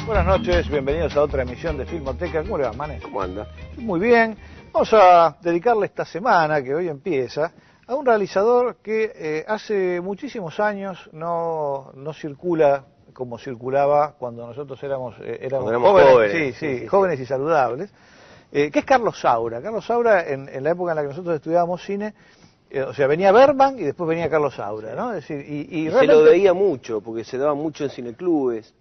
Buenas noches, bienvenidos a otra emisión de Filmoteca. ¿Cómo le va, Manes? ¿Cómo anda? Muy bien. Vamos a dedicarle esta semana, que hoy empieza, a un realizador que hace muchísimos años no circula como circulaba cuando nosotros éramos jóvenes, sí, jóvenes y saludables, que es Carlos Saura. Carlos Saura, en la época en la que nosotros estudiábamos cine, o sea, venía Bergman y después venía Carlos Saura, ¿no? Es decir, y realmente... se lo veía mucho, porque se daba mucho en cineclubes.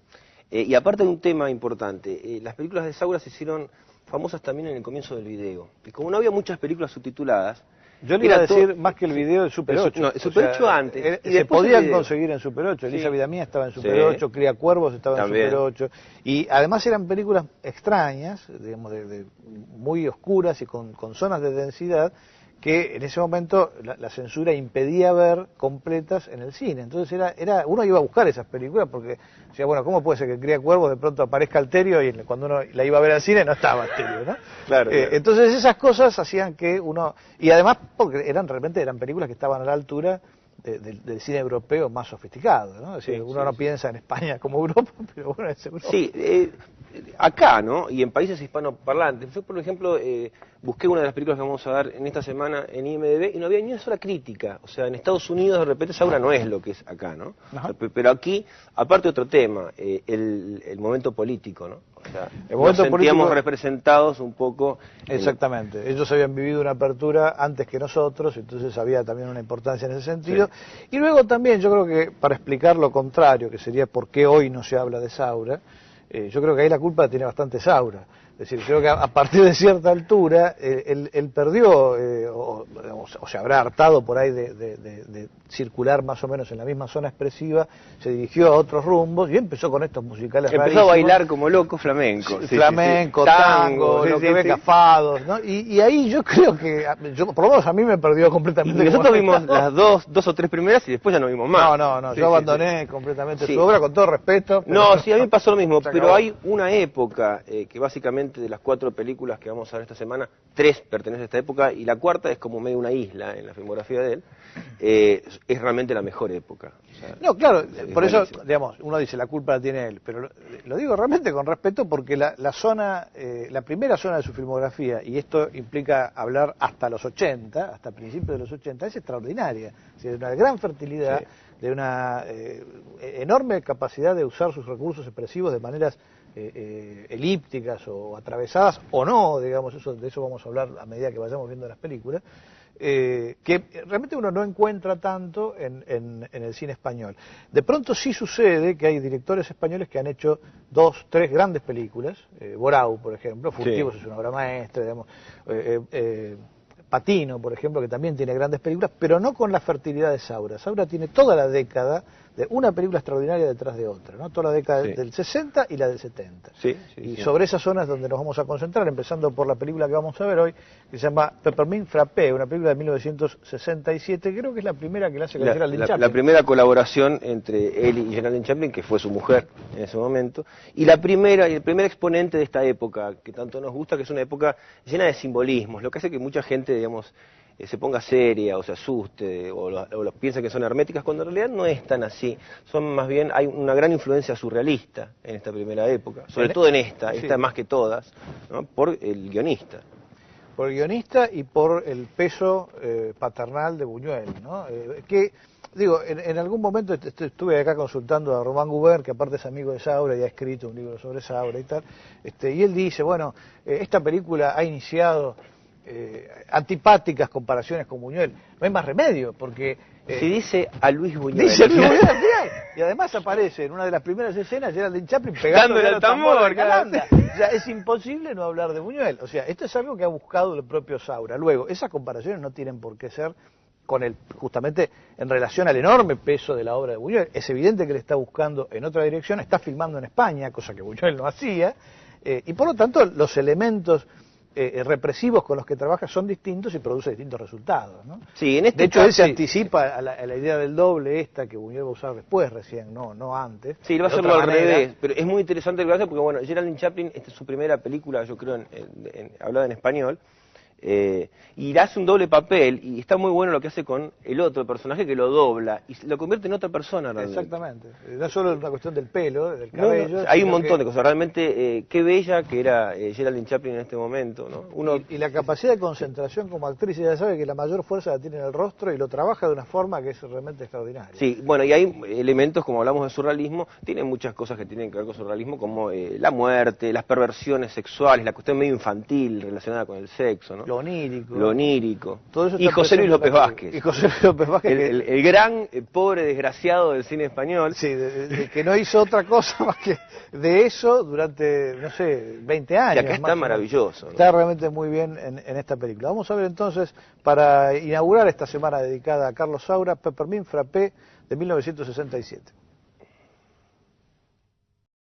Y aparte de un tema importante, las películas de Saura se hicieron famosas también en el comienzo del video. Y como no había muchas películas subtituladas... Yo le iba a decir más que el video del Super 8. No, el Super 8 antes. Y se podían conseguir en Super 8. Elisa Vidamía estaba en Super 8, Cría Cuervos estaba en Super 8. Y además eran películas extrañas, digamos, muy oscuras y con zonas de densidad, que en ese momento la censura impedía ver completas en el cine. Entonces uno iba a buscar esas películas porque decía, bueno, ¿cómo puede ser que Cría Cuervos de pronto aparezca Alterio y cuando uno la iba a ver al cine no estaba Alterio, ¿no? Claro. Entonces esas cosas hacían que uno... Y además porque realmente eran películas que estaban a la altura del cine europeo más sofisticado, ¿no? Es decir, uno no piensa en España como Europa, pero bueno, es Europa. Sí, acá, ¿no? Y en países hispanoparlantes. Yo, por ejemplo, busqué una de las películas que vamos a dar en esta semana en IMDb y no había ni una sola crítica. O sea, en Estados Unidos de repente Saura no es lo que es acá, ¿no? Pero aquí, aparte otro tema, el momento político, ¿no? O sea, nos sentíamos representados un poco. Exactamente. Ellos habían vivido una apertura antes que nosotros, entonces había también una importancia en ese sentido. Sí. Y luego también, yo creo que para explicar lo contrario, que sería por qué hoy no se habla de Saura, yo creo que ahí la culpa la tiene bastante Saura. Es decir, creo que a partir de cierta altura él perdió, o se habrá hartado por ahí de circular más o menos en la misma zona expresiva, se dirigió a otros rumbos y empezó con estos musicales rarísimos. Empezó a bailar como loco flamenco. Flamenco, tango, lo que ve Cafados, ¿no? Y ahí yo creo que, por lo menos a mí me perdió completamente. Y nosotros vimos las dos o tres primeras y después ya no vimos más. No, yo abandoné completamente su obra, con todo respeto. No, sí, a mí me pasó lo mismo, pero hay una época que básicamente de las 4 películas que vamos a ver esta semana, 3 pertenecen a esta época y la cuarta es como medio una isla en la filmografía de él. Es realmente la mejor época. O sea, no, claro, por eso, digamos, uno dice la culpa la tiene él, pero lo digo realmente con respeto porque la primera zona de su filmografía, y esto implica hablar hasta los 80, hasta principios de los 80, es extraordinaria. Es decir, de una gran fertilidad, de una enorme capacidad de usar sus recursos expresivos de maneras elípticas o atravesadas o no, digamos, de eso vamos a hablar a medida que vayamos viendo las películas, que realmente uno no encuentra tanto en el cine español. De pronto sí sucede que hay directores españoles que han hecho 2, 3 grandes películas, Borau, por ejemplo, Furtivos es una obra maestra, digamos, Patino, por ejemplo, que también tiene grandes películas, pero no con la fertilidad de Saura. Saura tiene toda la década de una película extraordinaria detrás de otra, ¿no? Toda la década del 60 y la del 70. Sobre esas zonas donde nos vamos a concentrar, empezando por la película que vamos a ver hoy, que se llama Peppermint Frappé, una película de 1967, creo que es la primera que le hace Geraldine Chaplin. La primera colaboración entre él y Geraldine Chaplin, que fue su mujer en ese momento, y el primer exponente de esta época, que tanto nos gusta, que es una época llena de simbolismos, lo que hace que mucha gente, digamos, se ponga seria o se asuste o piensa que son herméticas, cuando en realidad no es tan así. Son más bien, hay una gran influencia surrealista en esta primera época, sobre todo en esta más que todas, ¿no? Por el guionista. Por el guionista y por el peso paternal de Buñuel, ¿no? Que, digo, en algún momento estuve acá consultando a Román Gubern, que aparte es amigo de Saura y ha escrito un libro sobre Saura y tal, y él dice, bueno, esta película ha iniciado antipáticas comparaciones con Buñuel. No hay más remedio, porque... si dice a Luis Buñuel. Dice Luis Buñuel, y además aparece en una de las primeras escenas Geraldine Chaplin pegándole al tambor de Calanda. O sea, es imposible no hablar de Buñuel. O sea, esto es algo que ha buscado el propio Saura. Luego, esas comparaciones no tienen por qué ser justamente en relación al enorme peso de la obra de Buñuel. Es evidente que le está buscando en otra dirección, está filmando en España, cosa que Buñuel no hacía, y por lo tanto los elementos represivos con los que trabaja son distintos y produce distintos resultados, ¿no? Sí, en este de hecho, él se anticipa a la idea del doble que Buñuel va a usar después recién, no antes. Sí, va a hacerlo al revés, pero es muy interesante el caso porque, bueno, Geraldine Chaplin, esta es su primera película, yo creo, hablada en español, y hace un doble papel, y está muy bueno lo que hace con el otro personaje que lo dobla, y lo convierte en otra persona realmente. Exactamente. No es solo una cuestión del pelo, del No, cabello. hay un montón de cosas. Realmente, qué bella que era Geraldine Chaplin en este momento, ¿no? Y la capacidad de concentración como actriz, ella sabe que la mayor fuerza la tiene en el rostro y lo trabaja de una forma que es realmente extraordinaria. Sí, bueno, y hay elementos, como hablamos de surrealismo, tiene muchas cosas que tienen que ver con surrealismo, como la muerte, las perversiones sexuales, la cuestión medio infantil relacionada con el sexo, ¿no? Lo onírico. Lo onírico. Todo eso Y José Luis López Vázquez. Y José Luis López Vázquez. El gran, pobre desgraciado del cine español. Sí, que no hizo otra cosa más que de eso durante, no sé, 20 años. Y acá está maravilloso, ¿no? Está realmente muy bien en esta película. Vamos a ver entonces, para inaugurar esta semana dedicada a Carlos Saura, Peppermint Frappé de 1967.